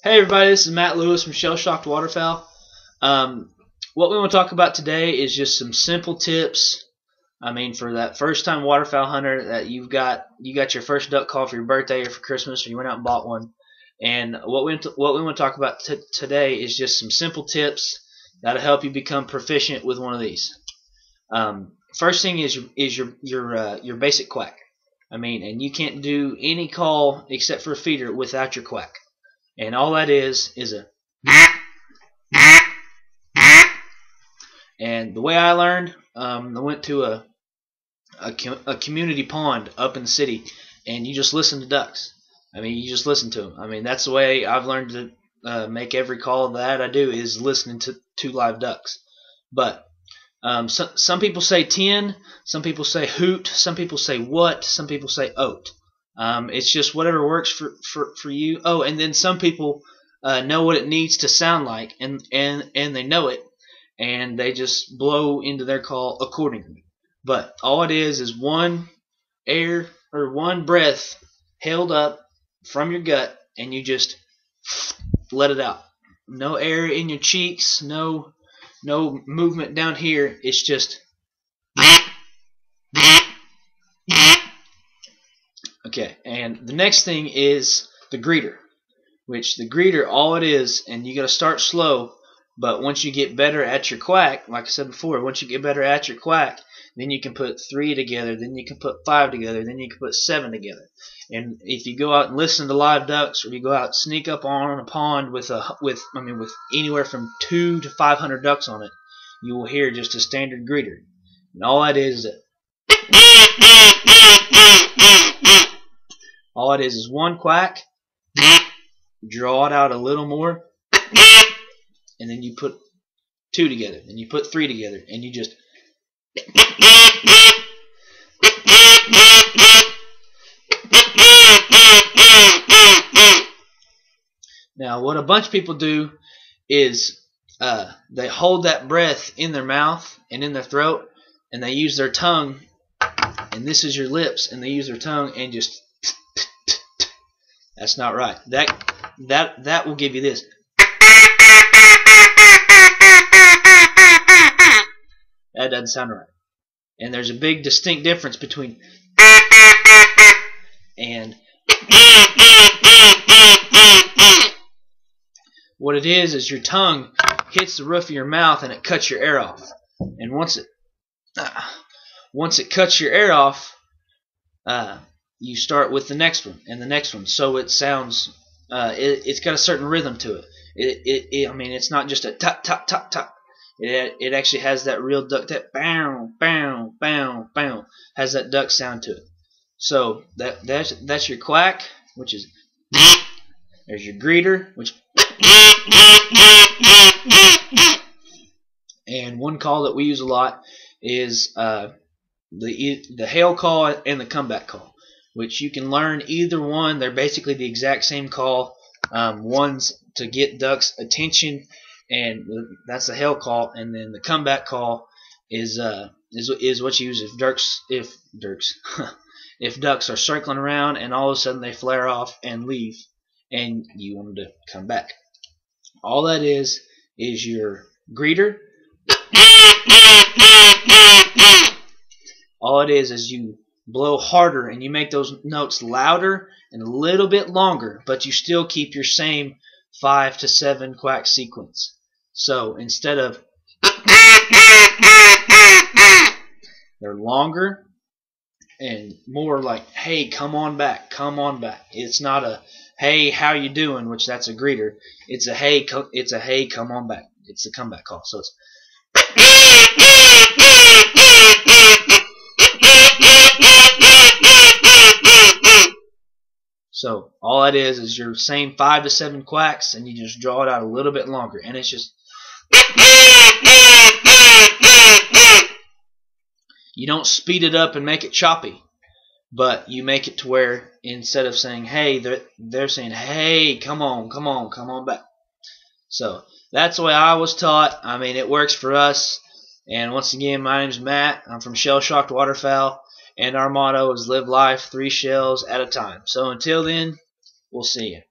Hey everybody, this is Matt Lewis from Shell Shocked Waterfowl. What we want to talk about today is just some simple tips. For that first time waterfowl hunter that you got your first duck call for your birthday or for Christmas, or you went out and bought one. And what we want to talk about today is just some simple tips that'll help you become proficient with one of these. First thing is your basic quack. And you can't do any call except for a feeder without your quack. And all that is a. And the way I learned, I went to a community pond up in the city, and you just listen to ducks. You just listen to them. That's the way I've learned to make every call that I do is listening to live ducks. But some people say 10, some people say hoot, some people say what, some people say oat. It's just whatever works for you. Oh, and then some people know what it needs to sound like, and they know it, and they just blow into their call accordingly. But all it is one air or one breath held up from your gut, and you just let it out. No air in your cheeks, no movement down here. It's just. Okay, and the next thing is the greeter, which the greeter, all it is, and you got to start slow, but once you get better at your quack, like I said before, once you get better at your quack, then you can put 3 together, then you can put 5 together, then you can put 7 together. And if you go out and listen to live ducks, or you go out and sneak up on a pond with anywhere from 200 to 500 ducks on it, you will hear just a standard greeter. And all that is one quack, draw it out a little more, and then you put 2 together, and you put 3 together, and you just. Now, what a bunch of people do is they hold that breath in their mouth and in their throat, and they use their tongue, and this is your lips, and they use their tongue and just. That's not right. That will give you this. That doesn't sound right. And there's a big distinct difference between and what it is your tongue hits the roof of your mouth and it cuts your air off. And once it cuts your air off, you start with the next one and the next one, so it sounds. It's got a certain rhythm to it. It's not just a top top top top. It actually has that real duck, that bow bow bow bow, has that duck sound to it. So that's your quack, which is. There's your greeter, which. And one call that we use a lot is the hail call and the comeback call, which you can learn either one. They're basically the exact same call. One's to get ducks' attention, and that's the hail call, and then the comeback call is what you use if ducks are circling around and all of a sudden they flare off and leave, and you want them to come back. All that is your greeter. All it is you blow harder and you make those notes louder and a little bit longer, but you still keep your same 5 to 7 quack sequence. So instead of, they're longer and more like, hey, come on back, come on back. It's not a hey, how you doing, which that's a greeter. It's a hey, come on back. It's the comeback call. So it's. So all that is your same 5 to 7 quacks, and you just draw it out a little bit longer, and it's just. You don't speed it up and make it choppy, but you make it to where instead of saying hey, they're saying hey, come on back. So that's the way I was taught. It works for us. And once again, my name's Matt. I'm from Shell Shocked Waterfowl, and our motto is live life 3 shells at a time. So until then, we'll see you.